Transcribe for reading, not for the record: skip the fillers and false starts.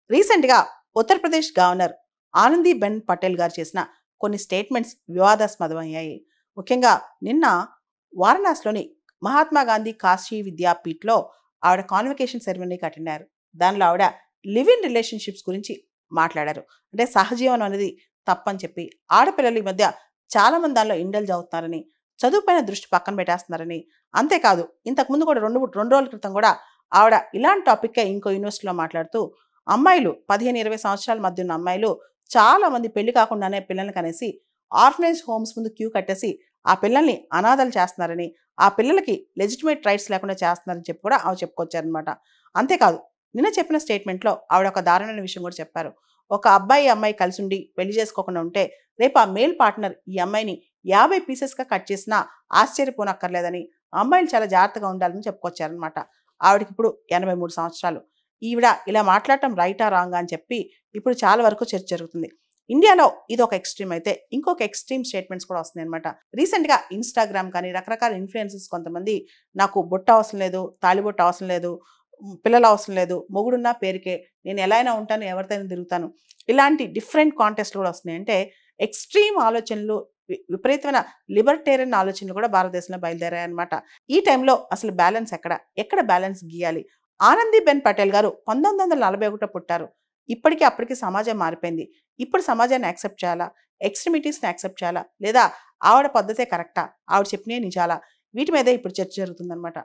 రీసెంట్‌గా ఉత్తరప్రదేశ్ గవర్నర్ ఆనందీబెన్ పటేల్ గారు చేసిన కొన్ని స్టేట్మెంట్స్ వివాదాస్పదమయ్యాయి. ముఖ్యంగా నిన్న వారణాసిలోని మహాత్మా గాంధీ కాశీ విద్యాపీఠ్‌లో ఆవిడ కాన్వకేషన్ సెరమనీకి అటెండ్ అయ్యారు. దానిలో ఆవిడ లివ్ ఇన్ రిలేషన్‌షిప్స్ గురించి మాట్లాడారు. అంటే సహజీవనం అనేది తప్పని చెప్పి, ఆడపిల్లలు ఈ మధ్య చాలామంది దానిలో ఇండల్జ్ అవుతున్నారని, చదువుపైన దృష్టి పక్కన పెట్టేస్తున్నారని, అంతేకాదు ఇంతకుముందు కూడా 2 రోజుల క్రితం కూడా ఆవిడ ఇలాంటి టాపిక్కే ఇంకో యూనివర్సిటీలో మాట్లాడుతూ అమ్మాయిలు 15, 20 సంవత్సరాల మధ్య ఉన్న అమ్మాయిలు చాలా మంది పెళ్లి కాకుండానే పిల్లల్ని కనేసి ఆర్ఫనేజ్ హోమ్స్ ముందు క్యూ కట్టేసి ఆ పిల్లల్ని అనాథలు చేస్తున్నారని, ఆ పిల్లలకి లెజిటిమేట్ రైట్స్ లేకుండా చేస్తున్నారని చెప్పి కూడా ఆవిడ చెప్పుకొచ్చారనమాట. అంతేకాదు నిన్న చెప్పిన స్టేట్మెంట్‌లో ఆవిడ ఒక దారుణమైన విషయం కూడా చెప్పారు. ఒక అబ్బాయి, అమ్మాయి కలిసి ఉండి పెళ్లి చేసుకోకుండా ఉంటే రేపు ఆ మేల్ పార్ట్నర్ ఈ అమ్మాయిని 50 పీసెస్‌గా కట్ చేసినా ఆశ్చర్యపోనక్కర్లేదని, అమ్మాయిలు చాలా జాగ్రత్తగా ఉండాలని చెప్పుకొచ్చారనమాట. ఆవిడకిప్పుడు 83 సంవత్సరాలు. ఈవిడ ఇలా మాట్లాడటం రైటా? రాంగా? అని చెప్పి ఇప్పుడు చాలా వరకు చర్చ జరుగుతుంది. ఇండియాలో ఇదొక ఎక్స్‌ట్రీమ్ అయితే, ఇంకొక ఎక్స్‌ట్రీమ్ స్టేట్మెంట్స్ కూడా వస్తున్నాయన్నమాట. రీసెంట్‌గా ఇన్‌స్టాగ్రామ్ కానీ, రకరకాల ఇన్‌ఫ్లుయెన్సర్స్ కొంతమంది నాకు బొట్టు అవసరం లేదు, తాళిబొట్టు అవసరం లేదు, పిల్లలు అవసరం లేదు, మొగుడున్నా పేరుకే, నేను ఎలా అయినా ఉంటాను, ఎవరితో అయినా తిరుగుతాను. ఇలాంటి డిఫరెంట్ కాంటెస్ట్‌లు కూడా వస్తున్నాయి. అంటే ఎక్స్‌ట్రీమ్ ఆలోచనలు, విపరీతమైన లిబర్టేరియన్ ఆలోచనలు కూడా భారతదేశంలో బయలుదేరాయన్నమాట. ఈ టైంలో అసలు బ్యాలెన్స్ ఎక్కడ? ఎక్కడ బ్యాలెన్స్ గీయాలి? ఆనందీబెన్ పటేల్ గారు 1941 పుట్టారు. ఇప్పటికి అప్పటికి సమాజం మారిపోయింది. ఇప్పుడు సమాజాన్ని యాక్సెప్ట్ చేయాలా? ఎక్స్‌ట్రీమిటీస్‌ని యాక్సెప్ట్ చేయాలా? లేదా ఆవిడ పద్ధతే కరెక్టా? ఆవిడ చెప్పినయే నిజాలా? వీటి మీదే ఇప్పుడు చర్చ జరుగుతుందనమాట.